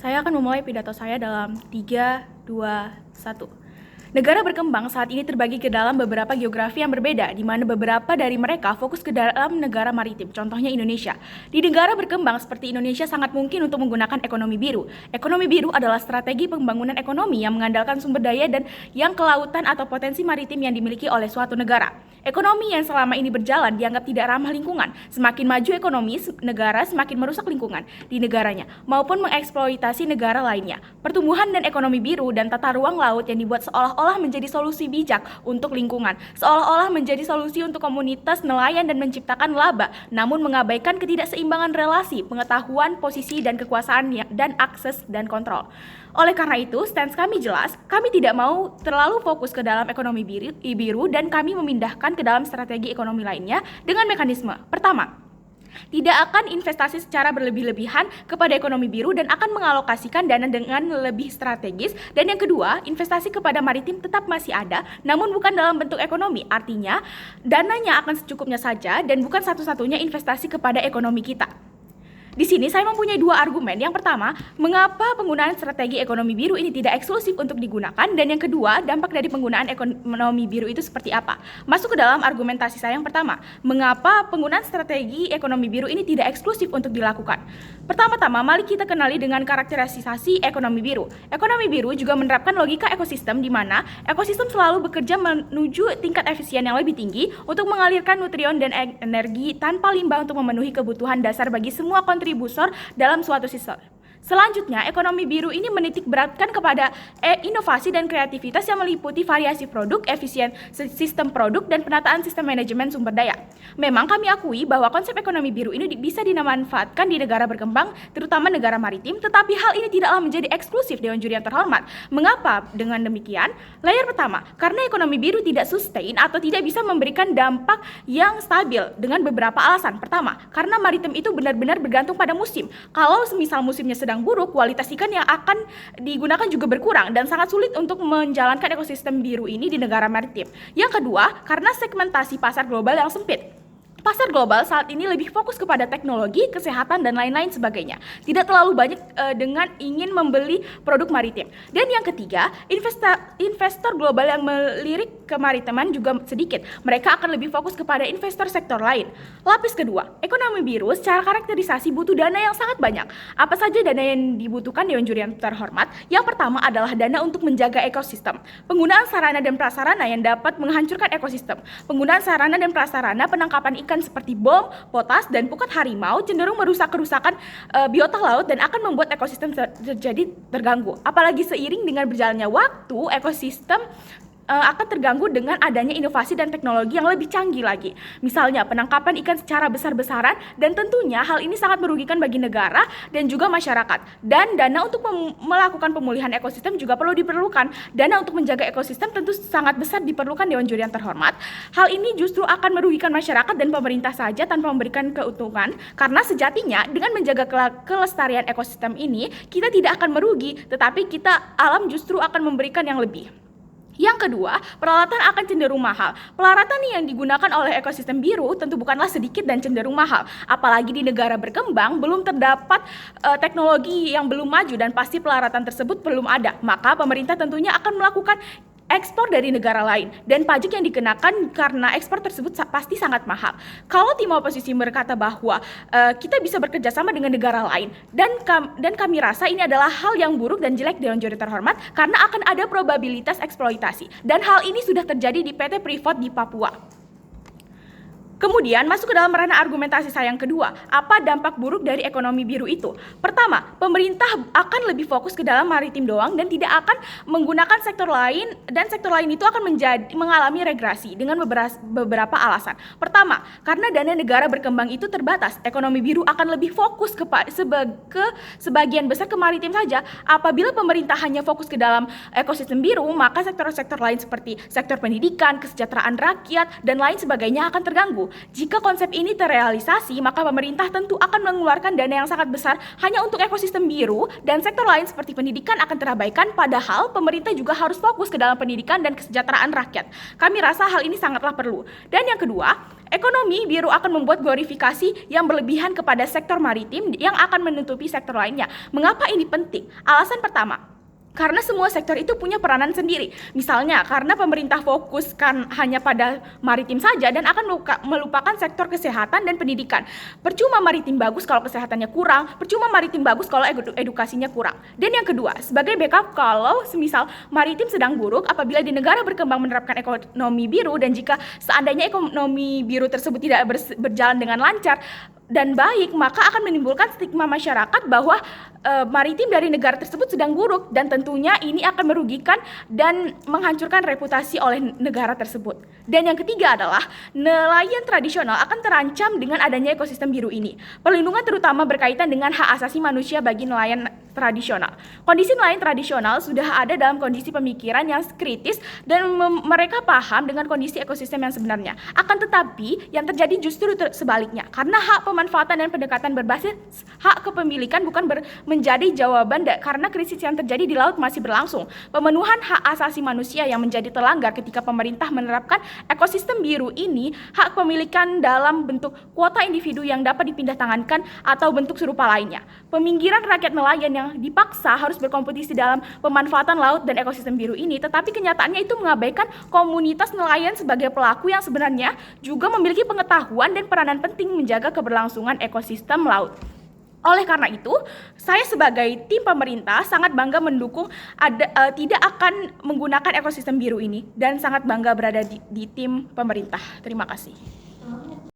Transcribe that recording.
Saya akan memulai pidato saya dalam 3, 2, 1. Negara berkembang saat ini terbagi ke dalam beberapa geografi yang berbeda, di mana beberapa dari mereka fokus ke dalam negara maritim, contohnya Indonesia. Di negara berkembang seperti Indonesia sangat mungkin untuk menggunakan ekonomi biru. Ekonomi biru adalah strategi pembangunan ekonomi yang mengandalkan sumber daya dan yang kelautan atau potensi maritim yang dimiliki oleh suatu negara. Ekonomi yang selama ini berjalan dianggap tidak ramah lingkungan. Semakin maju ekonomi negara, semakin merusak lingkungan di negaranya, maupun mengeksploitasi negara lainnya. Pertumbuhan dan ekonomi biru dan tata ruang laut yang dibuat seolah-olah menjadi solusi bijak untuk lingkungan, seolah-olah menjadi solusi untuk komunitas nelayan dan menciptakan laba, namun mengabaikan ketidakseimbangan relasi, pengetahuan, posisi, dan kekuasaan dan akses dan kontrol. Oleh karena itu, stance kami jelas, kami tidak mau terlalu fokus ke dalam ekonomi biru dan kami memindahkan ke dalam strategi ekonomi lainnya dengan mekanisme. Pertama, tidak akan investasi secara berlebih-lebihan kepada ekonomi biru dan akan mengalokasikan dana dengan lebih strategis. Dan yang kedua, investasi kepada maritim tetap masih ada, namun bukan dalam bentuk ekonomi. Artinya, dananya akan secukupnya saja dan bukan satu-satunya investasi kepada ekonomi kita. Di sini saya mempunyai dua argumen. Yang pertama, mengapa penggunaan strategi ekonomi biru ini tidak eksklusif untuk digunakan, dan yang kedua, dampak dari penggunaan ekonomi biru itu seperti apa. Masuk ke dalam argumentasi saya yang pertama, mengapa penggunaan strategi ekonomi biru ini tidak eksklusif untuk dilakukan. Pertama-tama, mari kita kenali dengan karakterisasi ekonomi biru. Ekonomi biru juga menerapkan logika ekosistem di mana ekosistem selalu bekerja menuju tingkat efisien yang lebih tinggi untuk mengalirkan nutrien dan energi tanpa limbah untuk memenuhi kebutuhan dasar bagi semua kontributor dalam suatu sistem. Selanjutnya, ekonomi biru ini menitik beratkan kepada inovasi dan kreativitas yang meliputi variasi produk, efisien sistem produk, dan penataan sistem manajemen sumber daya. Memang kami akui bahwa konsep ekonomi biru ini bisa dimanfaatkan di negara berkembang, terutama negara maritim, tetapi hal ini tidaklah menjadi eksklusif Dewan Juri yang terhormat. Mengapa dengan demikian? Layer pertama, karena ekonomi biru tidak sustain atau tidak bisa memberikan dampak yang stabil dengan beberapa alasan. Pertama, karena maritim itu benar-benar bergantung pada musim. Kalau misal musimnya sedang buruk, kualitas ikan yang akan digunakan juga berkurang dan sangat sulit untuk menjalankan ekosistem biru ini di negara maritim. Yang kedua, karena segmentasi pasar global yang sempit. Pasar global saat ini lebih fokus kepada teknologi, kesehatan, dan lain-lain sebagainya. Tidak terlalu banyak dengan ingin membeli produk maritim. Dan yang ketiga, investor global yang melirik ke maritiman juga sedikit. Mereka akan lebih fokus kepada investor sektor lain. Lapis kedua, ekonomi biru secara karakterisasi butuh dana yang sangat banyak. Apa saja dana yang dibutuhkan Dewan Juri yang terhormat? Yang pertama adalah dana untuk menjaga ekosistem. Penggunaan sarana dan prasarana yang dapat menghancurkan ekosistem. Penggunaan sarana dan prasarana penangkapan ikan seperti bom, potas, dan pukat harimau cenderung merusak kerusakan biota laut dan akan membuat ekosistem terjadi terganggu. Apalagi seiring dengan berjalannya waktu, ekosistem akan terganggu dengan adanya inovasi dan teknologi yang lebih canggih lagi. Misalnya penangkapan ikan secara besar-besaran, dan tentunya hal ini sangat merugikan bagi negara dan juga masyarakat. Dan dana untuk melakukan pemulihan ekosistem juga perlu diperlukan. Dana untuk menjaga ekosistem tentu sangat besar diperlukan Dewan Juri yang terhormat. Hal ini justru akan merugikan masyarakat dan pemerintah saja tanpa memberikan keuntungan, karena sejatinya dengan menjaga kelestarian ekosistem ini kita tidak akan merugi, tetapi alam justru akan memberikan yang lebih. Yang kedua, peralatan akan cenderung mahal. Peralatan yang digunakan oleh ekosistem biru tentu bukanlah sedikit dan cenderung mahal. Apalagi di negara berkembang belum terdapat teknologi yang belum maju dan pasti peralatan tersebut belum ada. Maka pemerintah tentunya akan melakukan ekspor dari negara lain, dan pajak yang dikenakan karena ekspor tersebut pasti sangat mahal. Kalau tim oposisi berkata bahwa kita bisa bekerja sama dengan negara lain, dan kami rasa ini adalah hal yang buruk dan jelek Dewan Juri terhormat, karena akan ada probabilitas eksploitasi, dan hal ini sudah terjadi di PT Freeport di Papua. Kemudian masuk ke dalam ranah argumentasi saya yang kedua, apa dampak buruk dari ekonomi biru itu? Pertama, pemerintah akan lebih fokus ke dalam maritim doang dan tidak akan menggunakan sektor lain, dan sektor lain itu akan mengalami regresi dengan beberapa alasan. Pertama, karena dana negara berkembang itu terbatas, ekonomi biru akan lebih fokus ke sebagian besar ke maritim saja. Apabila pemerintah hanya fokus ke dalam ekosistem biru, maka sektor-sektor lain seperti sektor pendidikan, kesejahteraan rakyat, dan lain sebagainya akan terganggu. Jika konsep ini terrealisasi, maka pemerintah tentu akan mengeluarkan dana yang sangat besar hanya untuk ekosistem biru dan sektor lain seperti pendidikan akan terabaikan, padahal pemerintah juga harus fokus ke dalam pendidikan dan kesejahteraan rakyat. Kami rasa hal ini sangatlah perlu. Dan yang kedua, ekonomi biru akan membuat glorifikasi yang berlebihan kepada sektor maritim yang akan menutupi sektor lainnya. Mengapa ini penting? Alasan pertama, karena semua sektor itu punya peranan sendiri. Misalnya, karena pemerintah fokuskan hanya pada maritim saja dan akan melupakan sektor kesehatan dan pendidikan. Percuma maritim bagus kalau kesehatannya kurang, percuma maritim bagus kalau edukasinya kurang. Dan yang kedua, sebagai backup kalau semisal maritim sedang buruk apabila di negara berkembang menerapkan ekonomi biru dan jika seandainya ekonomi biru tersebut tidak berjalan dengan lancar dan baik, maka akan menimbulkan stigma masyarakat bahwa maritim dari negara tersebut sedang buruk dan tentunya ini akan merugikan dan menghancurkan reputasi oleh negara tersebut. Dan yang ketiga adalah nelayan tradisional akan terancam dengan adanya ekosistem biru ini. Perlindungan terutama berkaitan dengan hak asasi manusia bagi nelayan tradisional. Kondisi nelayan tradisional sudah ada dalam kondisi pemikiran yang kritis dan mereka paham dengan kondisi ekosistem yang sebenarnya. Akan tetapi yang terjadi justru sebaliknya, karena hak pemanfaatan dan pendekatan berbasis hak kepemilikan bukan menjadi jawaban karena krisis yang terjadi di laut masih berlangsung. Pemenuhan hak asasi manusia yang menjadi terlanggar ketika pemerintah menerapkan ekosistem biru ini, hak kepemilikan dalam bentuk kuota individu yang dapat dipindah tangankan atau bentuk serupa lainnya. Peminggiran rakyat nelayan yang dipaksa harus berkompetisi dalam pemanfaatan laut dan ekosistem biru ini, tetapi kenyataannya itu mengabaikan komunitas nelayan sebagai pelaku yang sebenarnya juga memiliki pengetahuan dan peranan penting menjaga keberlangsungan ekosistem laut. Oleh karena itu, saya sebagai tim pemerintah sangat bangga mendukung tidak akan menggunakan ekosistem biru ini dan sangat bangga berada di tim pemerintah. Terima kasih.